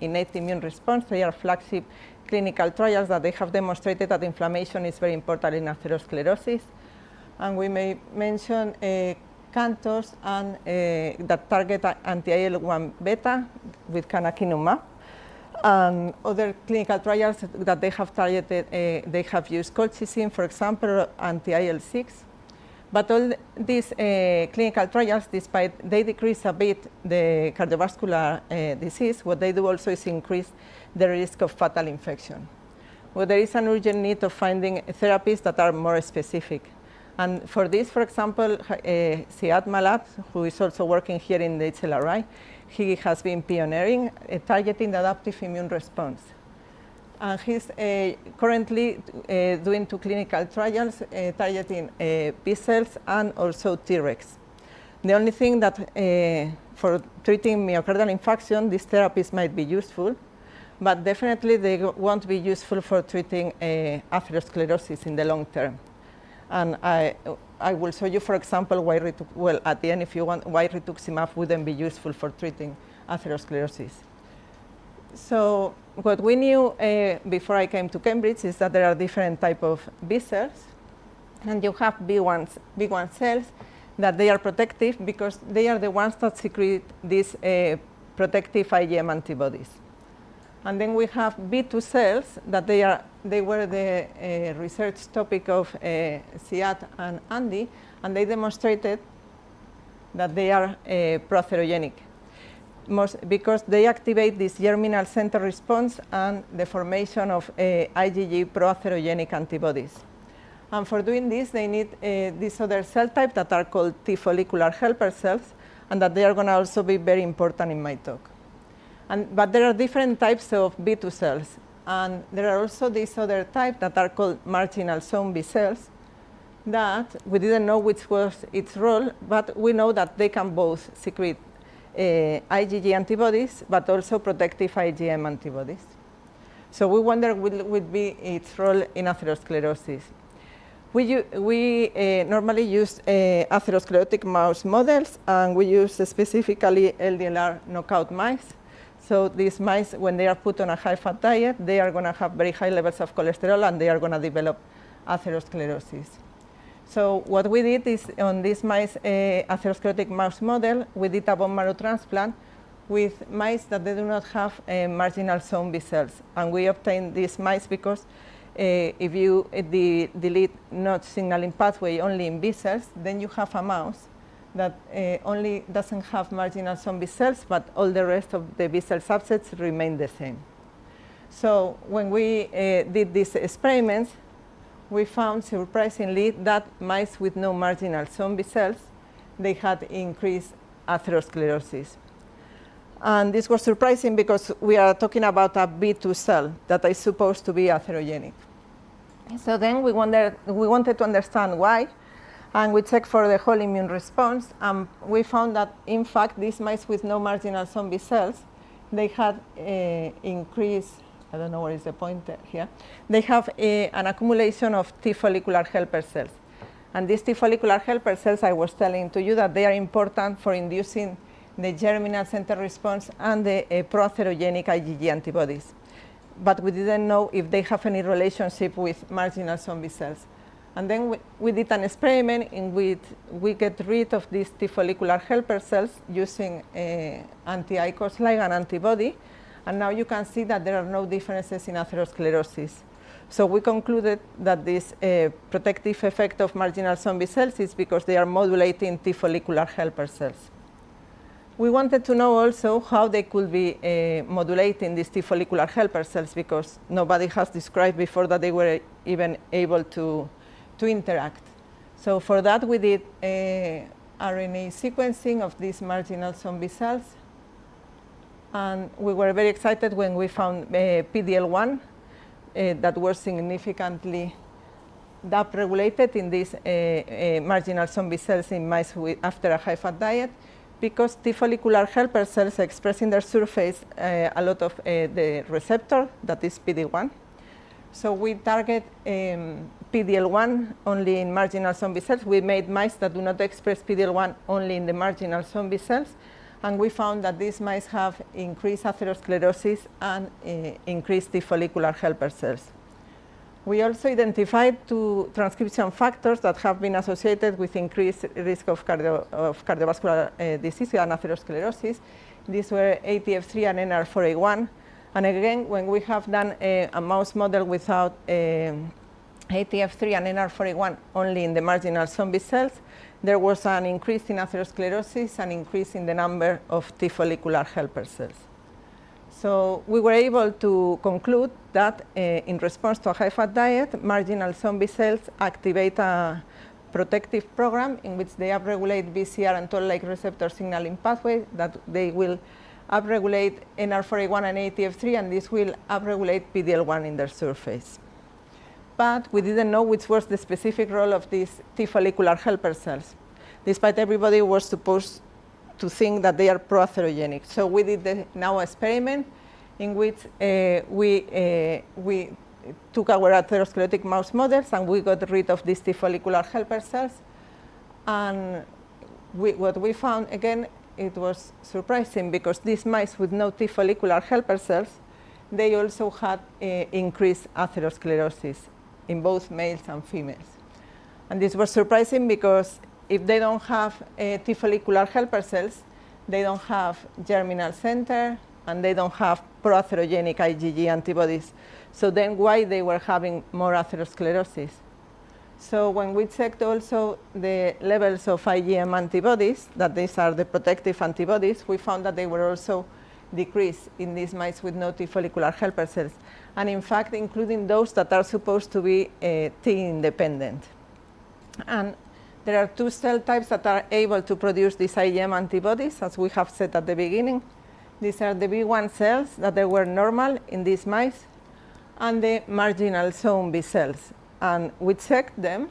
innate immune response. They are flagship clinical trials that they have demonstrated that inflammation is very important in atherosclerosis. And we may mention CANTOS and that target anti-IL-1 beta with canakinumab. And other clinical trials that they have targeted, they have used colchicine, for example, anti-IL-6. But all these clinical trials, despite they decrease a bit the cardiovascular disease, what they do also is increase the risk of fatal infection. Well, there is an urgent need of finding therapies that are more specific. And for this, for example, Ziad Malab, who is also working here in the HLRI, he has been pioneering targeting the adaptive immune response. And he's currently doing 2 clinical trials targeting B cells and also Tregs. The only thing that for treating myocardial infarction, these therapies might be useful, but definitely they won't be useful for treating atherosclerosis in the long term. And I will show you, for example, why at the end, if you want, why rituximab wouldn't be useful for treating atherosclerosis. So what we knew before I came to Cambridge is that there are different types of B cells, and you have B1 cells that they are protective because they are the ones that secrete these protective IgM antibodies. And then we have B2 cells that they were the research topic of Ziad and Andy, and they demonstrated that they are proatherogenic. Because they activate this germinal center response and the formation of IgG proatherogenic antibodies. And for doing this, they need this other cell type that are called T follicular helper cells, and that they are going to also be very important in my talk. But there are different types of B2 cells, and there are also these other types that are called marginal zone B cells that we didn't know which was its role, but we know that they can both secrete IgG antibodies, but also protective IgM antibodies. So we wonder what would be its role in atherosclerosis. We normally use atherosclerotic mouse models, and we use specifically LDLR knockout mice. So these mice, when they are put on a high-fat diet, they are going to have very high levels of cholesterol, and they are going to develop atherosclerosis. So what we did is, on this mice atherosclerotic mouse model, we did a bone marrow transplant with mice that they do not have marginal zone B cells. And we obtained these mice because if you delete not signaling pathway only in B cells, then you have a mouse that only doesn't have marginal zone B cells, but all the rest of the B cell subsets remain the same. So when we did these experiments, we found, surprisingly, that mice with no marginal zone B cells, they had increased atherosclerosis. And this was surprising because we are talking about a B2 cell that is supposed to be atherogenic. So then we wanted to understand why, and we checked for the whole immune response, and we found that, in fact, these mice with no marginal zone B cells, they had increased, I don't know what is the pointer here, they have an accumulation of T follicular helper cells. And these T follicular helper cells, I was telling to you that they are important for inducing the germinal center response and the pro-atherogenic IgG antibodies. But we didn't know if they have any relationship with marginal zone B cells. And then we did an experiment in which we get rid of these T follicular helper cells using anti-ICOS ligand antibody. And now you can see that there are no differences in atherosclerosis. So we concluded that this protective effect of marginal zone B cells is because they are modulating T follicular helper cells. We wanted to know also how they could be modulating these T follicular helper cells, because nobody has described before that they were even able to interact. So for that, we did RNA sequencing of these marginal zone B cells. And we were very excited when we found PD-L1 that was significantly upregulated in these marginal zone B cells in mice after a high-fat diet, because T follicular helper cells express in their surface a lot of the receptor, that is PD-1. So we target PD-L1 only in marginal zone B cells. We made mice that do not express PD-L1 only in the marginal zone B cells. And we found that these mice have increased atherosclerosis and increased T follicular helper cells. We also identified 2 transcription factors that have been associated with increased risk of cardiovascular disease and atherosclerosis. These were ATF3 and NR4A1. And again, when we have done a mouse model without ATF3 and NR4A1 only in the marginal zone B cells, there was an increase in atherosclerosis and increase in the number of T follicular helper cells. So we were able to conclude that in response to a high-fat diet, marginal zone B cells activate a protective program in which they upregulate BCR and toll-like receptor signaling pathway, that they will upregulate NR4A1 and ATF3, and this will upregulate PD-L1 in their surface. But we didn't know which was the specific role of these T follicular helper cells, despite everybody was supposed to think that they are pro-atherogenic. So we did the now experiment in which we took our atherosclerotic mouse models and we got rid of these T follicular helper cells. And what we found, again, it was surprising, because these mice with no T follicular helper cells, they also had increased atherosclerosis in both males and females. And this was surprising because if they don't have T follicular helper cells, they don't have germinal center, and they don't have pro-atherogenic IgG antibodies. So then why they were having more atherosclerosis? So when we checked also the levels of IgM antibodies, that these are the protective antibodies, we found that they were also decreased in these mice with no T follicular helper cells. And in fact, including those that are supposed to be T independent. And there are 2 cell types that are able to produce these IgM antibodies, as we have said at the beginning. These are the B1 cells that they were normal in these mice, and the marginal zone B cells. And we checked them,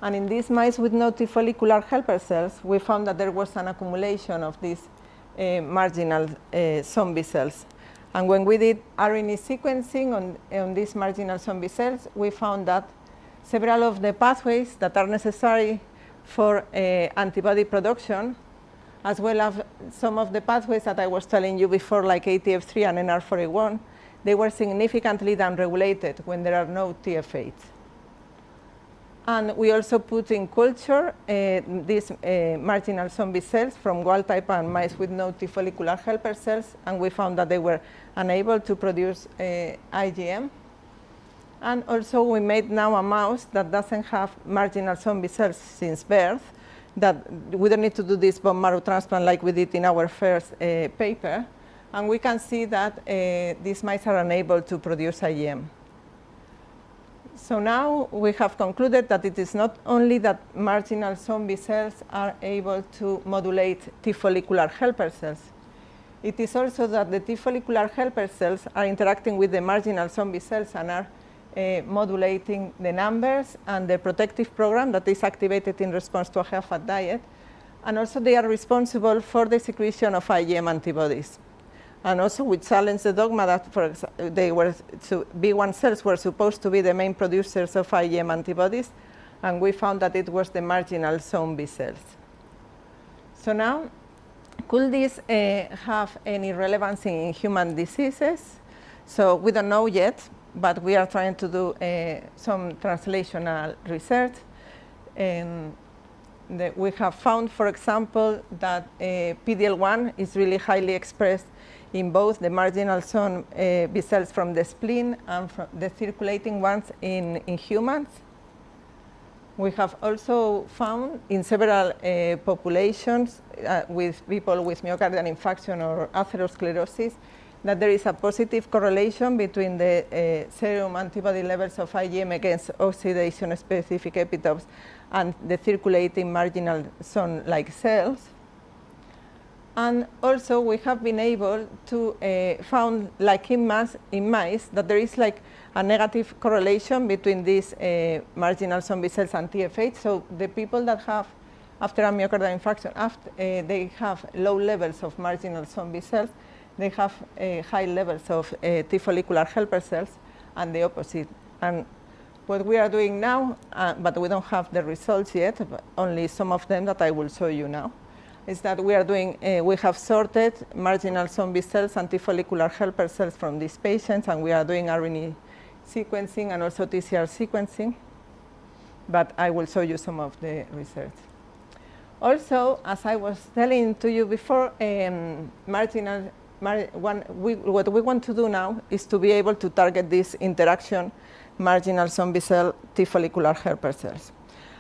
and in these mice with no T follicular helper cells, we found that there was an accumulation of these marginal zone B cells. And when we did RNA sequencing on these marginal zombie cells, we found that several of the pathways that are necessary for antibody production, as well as some of the pathways that I was telling you before, like ATF3 and NR4A1, they were significantly downregulated when there are no TF8s. And we also put in culture these marginal zombie cells from wild type and mice with no T follicular helper cells, and we found that they were unable to produce IgM. And also we made now a mouse that doesn't have marginal zombie cells since birth, that we don't need to do this bone marrow transplant like we did in our first paper. And we can see that these mice are unable to produce IgM. So now we have concluded that it is not only that marginal zombie cells are able to modulate T follicular helper cells, it is also that the T follicular helper cells are interacting with the marginal zombie cells and are modulating the numbers and the protective program that is activated in response to a high-fat diet. And also they are responsible for the secretion of IgM antibodies. And also we challenged the dogma that B1 cells were supposed to be the main producers of IgM antibodies, and we found that it was the marginal zombie cells. So now, could this have any relevance in human diseases? So we don't know yet, but we are trying to do some translational research. And we have found, for example, that PD-L1 is really highly expressed in both the marginal zone B cells from the spleen and from the circulating ones in humans. We have also found in several populations with people with myocardial infarction or atherosclerosis that there is a positive correlation between the serum antibody levels of IgM against oxidation-specific epitopes and the circulating marginal zone-like cells. And also we have been able to found, like in mice, that there is like a negative correlation between these marginal zombie cells and TF8. So the people that have, after a myocardial infarction, they have low levels of marginal zombie cells, they have high levels of T follicular helper cells, and the opposite. And what we are doing now, but we don't have the results yet, but only some of them that I will show you now, is that we are doing, we have sorted marginal zombie cells and T follicular helper cells from these patients, and we are doing RNA sequencing and also TCR sequencing, but I will show you some of the research. Also, as I was telling to you before, what we want to do now is to be able to target this interaction marginal zombie cell T follicular helper cells.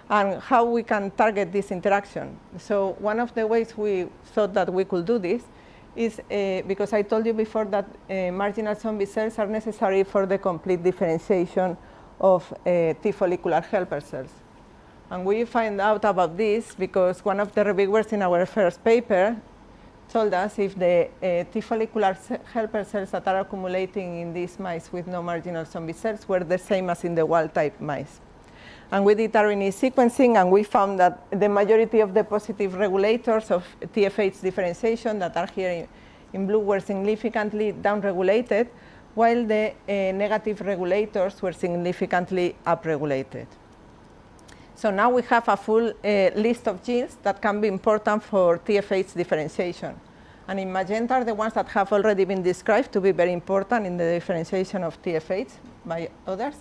And how we can target this interaction. So one of the ways we thought that we could do this is because I told you before that marginal zombie cells are necessary for the complete differentiation of T follicular helper cells. And we find out about this because one of the reviewers in our first paper told us if the T follicular helper cells that are accumulating in these mice with no marginal zombie cells were the same as in the wild type mice. And we did RNA sequencing, and we found that the majority of the positive regulators of TF8's differentiation that are here in blue were significantly downregulated, while the negative regulators were significantly upregulated. So now we have a full list of genes that can be important for TF8's differentiation. And in magenta are the ones that have already been described to be very important in the differentiation of TF8s by others.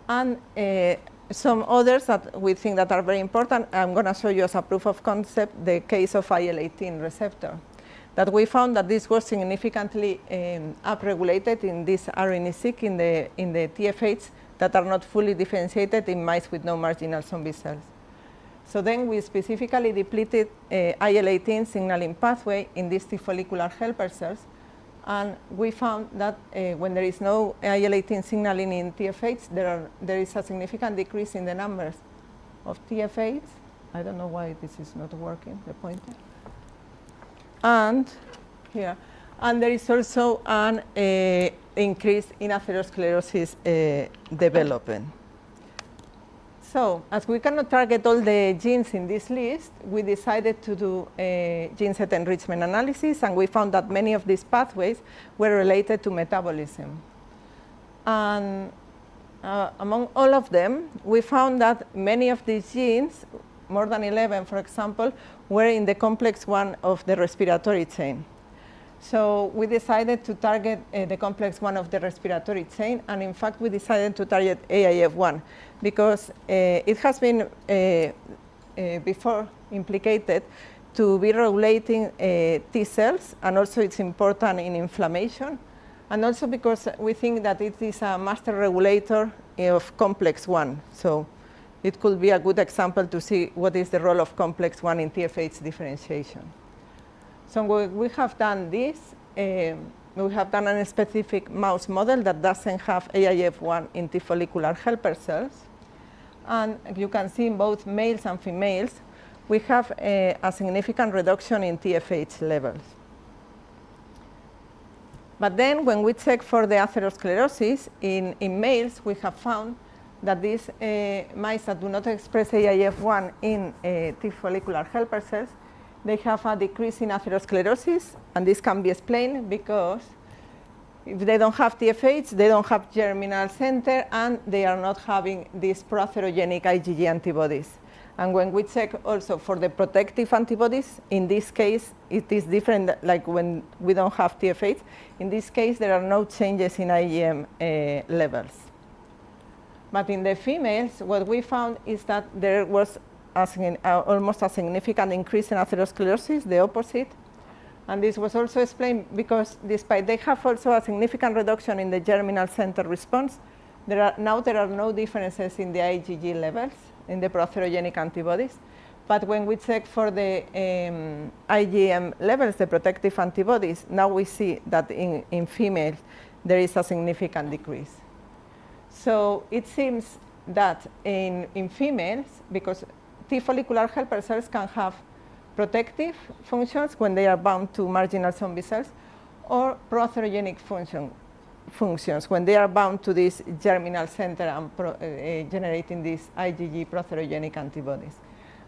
And some others that we think that are very important, I'm going to show you as a proof of concept the case of IL-18 receptor, that we found that this was significantly upregulated in this RNA-seq in the TF8s that are not fully differentiated in mice with no marginal zombie cells. So then we specifically depleted IL-18 signaling pathway in these T follicular helper cells, and we found that when there is no IL-18 signaling in TF8s, there is a significant decrease in the numbers of TF8s. I don't know why this is not working, the pointer. And here, and there is also an increase in atherosclerosis development. So, as we cannot target all the genes in this list, we decided to do a gene set enrichment analysis, and we found that many of these pathways were related to metabolism. And among all of them, we found that many of these genes, more than 11, for example, were in the complex 1 of the respiratory chain. So we decided to target the complex 1 of the respiratory chain, and in fact, we decided to target AIF1 because it has been before implicated to be regulating T cells, and also it's important in inflammation, and also because we think that it is a master regulator of complex 1. So it could be a good example to see what is the role of complex 1 in TFH differentiation. So we have done this. We have done a specific mouse model that doesn't have AIF1 in T follicular helper cells. And you can see in both males and females, we have a significant reduction in TFH levels. But then when we check for the atherosclerosis, in males, we have found that these mice that do not express AIF1 in T follicular helper cells, they have a decrease in atherosclerosis, and this can be explained because if they don't have TFH, they don't have germinal center, and they are not having these pro-atherogenic IgG antibodies. And when we check also for the protective antibodies, in this case, it is different, like when we don't have TFH. In this case, there are no changes in IgM levels. But in the females, what we found is that there was almost a significant increase in atherosclerosis, the opposite. And this was also explained because despite they have also a significant reduction in the germinal center response, there are no differences in the IgG levels, in the pro-atherogenic antibodies. But when we check for the IgM levels, the protective antibodies, now we see that in females, there is a significant decrease. So it seems that in females, because T follicular helper cells can have protective functions when they are bound to marginal zombie cells, or pro-atherogenic functions when they are bound to this germinal center and generating these IgG pro-atherogenic antibodies.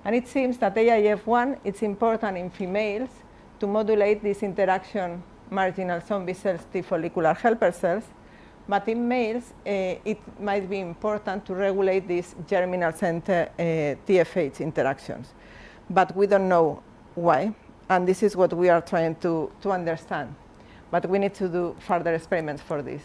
And it seems that AIF1 is important in females to modulate this interaction marginal zombie cells, T follicular helper cells. But in males, it might be important to regulate these germinal center TFH interactions. But we don't know why. And this is what we are trying to understand. But we need to do further experiments for this.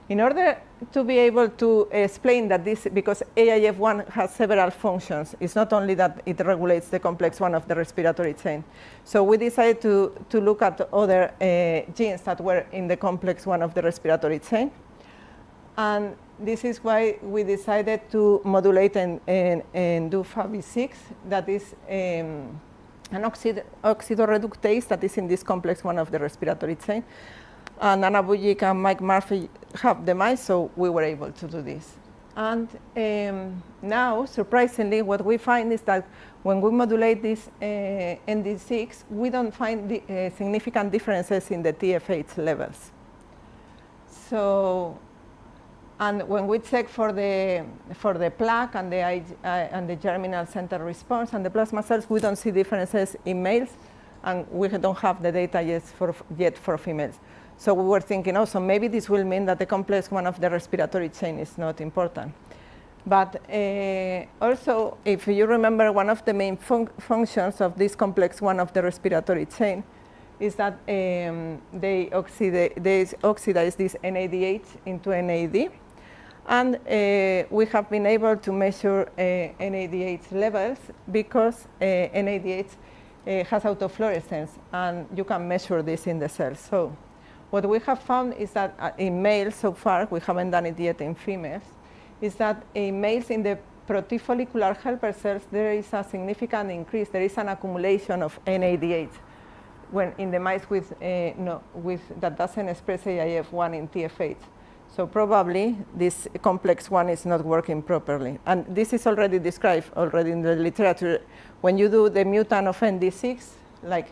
In order to be able to explain that this, because AIF1 has several functions, it's not only that it regulates the complex 1 of the respiratory chain. So we decided to look at other genes that were in the complex 1 of the respiratory chain. And this is why we decided to modulate and do FAB6, that is an oxidoreductase that is in this complex 1 of the respiratory chain. And Anna Bujic and Mike Murphy have the mice, so we were able to do this. And now, surprisingly, what we find is that when we modulate this ND6, we don't find significant differences in the TFH levels. So, and when we check for the plaque and the germinal center response and the plasma cells, we don't see differences in males, and we don't have the data yet for females. So we were thinking, oh, so maybe this will mean that the complex 1 of the respiratory chain is not important. But also, if you remember, one of the main functions of this complex 1 of the respiratory chain is that they oxidize this NADH into NAD. And we have been able to measure NADH levels because NADH has autofluorescence, and you can measure this in the cells. So what we have found is that in males so far, we haven't done it yet in females, is that in males in the pro-T follicular helper cells, there is a significant increase. There is an accumulation of NADH when in the mice that doesn't express AIF1 in TFH. So probably this complex 1 is not working properly. And this is already described in the literature. When you do the mutant of ND6, like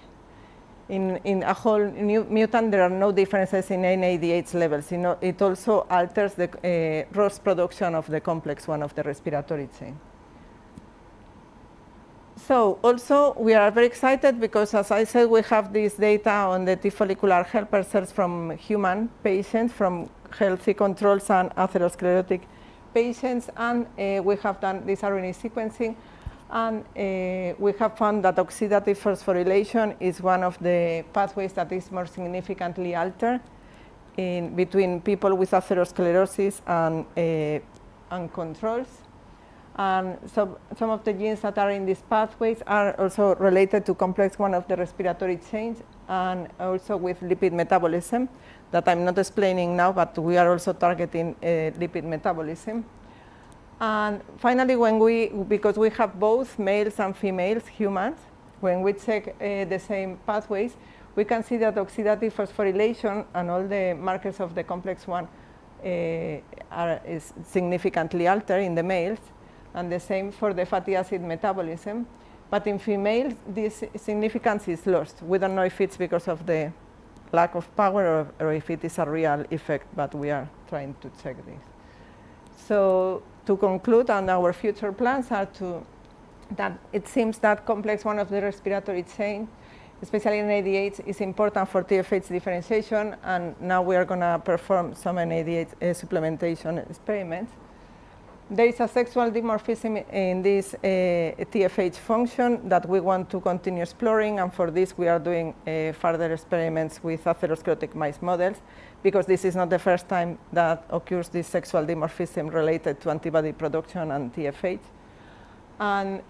in a whole new mutant, there are no differences in NADH levels. It also alters the ROS production of the complex 1 of the respiratory chain. So also we are very excited because, as I said, we have this data on the T follicular helper cells from human patients, from healthy controls and atherosclerotic patients, and we have done this RNA sequencing, and we have found that oxidative phosphorylation is one of the pathways that is more significantly altered in between people with atherosclerosis and controls. And so some of the genes that are in these pathways are also related to complex one of the respiratory chains, and also with lipid metabolism that I'm not explaining now, but we are also targeting lipid metabolism. And finally, because we have both males and females, humans, when we check the same pathways, we can see that oxidative phosphorylation and all the markers of the complex one is significantly altered in the males, and the same for the fatty acid metabolism. But in females, this significance is lost. We don't know if it's because of the lack of power or if it is a real effect, but we are trying to check this. So to conclude, and our future plans are that it seems that complex one of the respiratory chain, especially in ADH, is important for TFH differentiation, and now we are going to perform some NADH supplementation experiments. There is a sexual dimorphism in this TFH function that we want to continue exploring, and for this we are doing further experiments with atherosclerotic mice models, because this is not the first time that occurs this sexual dimorphism related to antibody production and TFH. And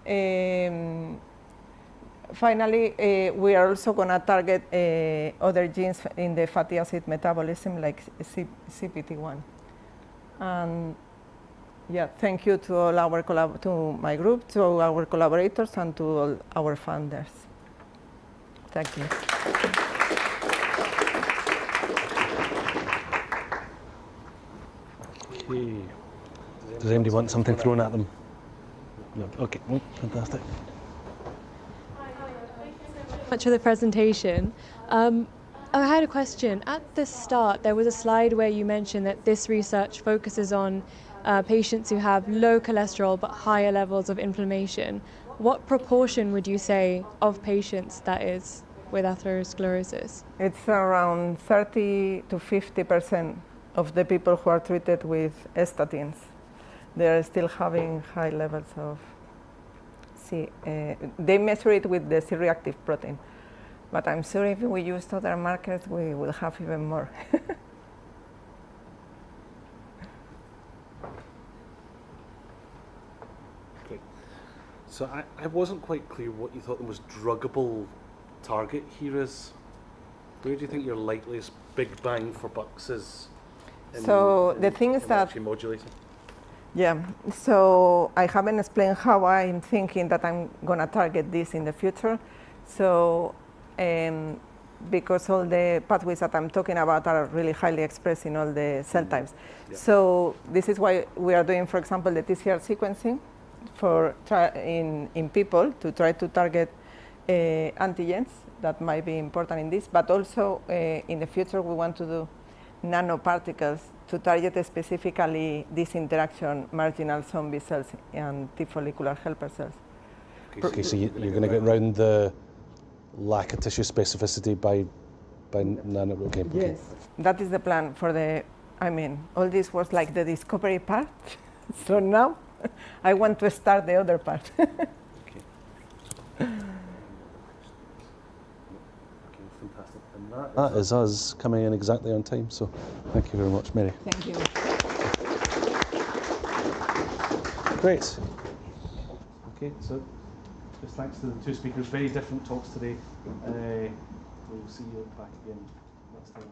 finally, we are also going to target other genes in the fatty acid metabolism, like CPT1. And yeah, thank you to all our to my group, to our collaborators, and to all our funders. Thank you. Okay. Does anybody want something thrown at them? No. Okay. Oh, fantastic. Much for the presentation. I had a question. At the start, there was a slide where you mentioned that this research focuses on patients who have low cholesterol but higher levels of inflammation. What proportion would you say of patients that is with atherosclerosis? It's around 30 to 50% of the people who are treated with statins. They are still having high levels of they measure it with the C-reactive protein, but I'm sure if we use other markers, we will have even more. Okay. So I wasn't quite clear what you thought the most druggable target here is. Where do you think your likeliest big bang for bucks is? So the thing is that actually modulating? Yeah, so I haven't explained how I'm thinking that I'm going to target this in the future. So because all the pathways that I'm talking about are really highly expressed in all the cell types. Yeah. So this is why we are doing, for example, the TCR sequencing in people to try to target antigens that might be important in this, but also in the future we want to do nanoparticles to target specifically this interaction, marginal zone B cells and T follicular helper cells. Okay, so you're going to get around the lack of tissue specificity by nano. Okay. Yes, that is the plan for the. I mean, all this was like the discovery part. So now, I want to start the other part. Fantastic. That is us coming in exactly on time, so thank you very much, Meri. Thank you. Great. Okay, so just thanks to the two speakers, very different talks today. We'll see you back again next time.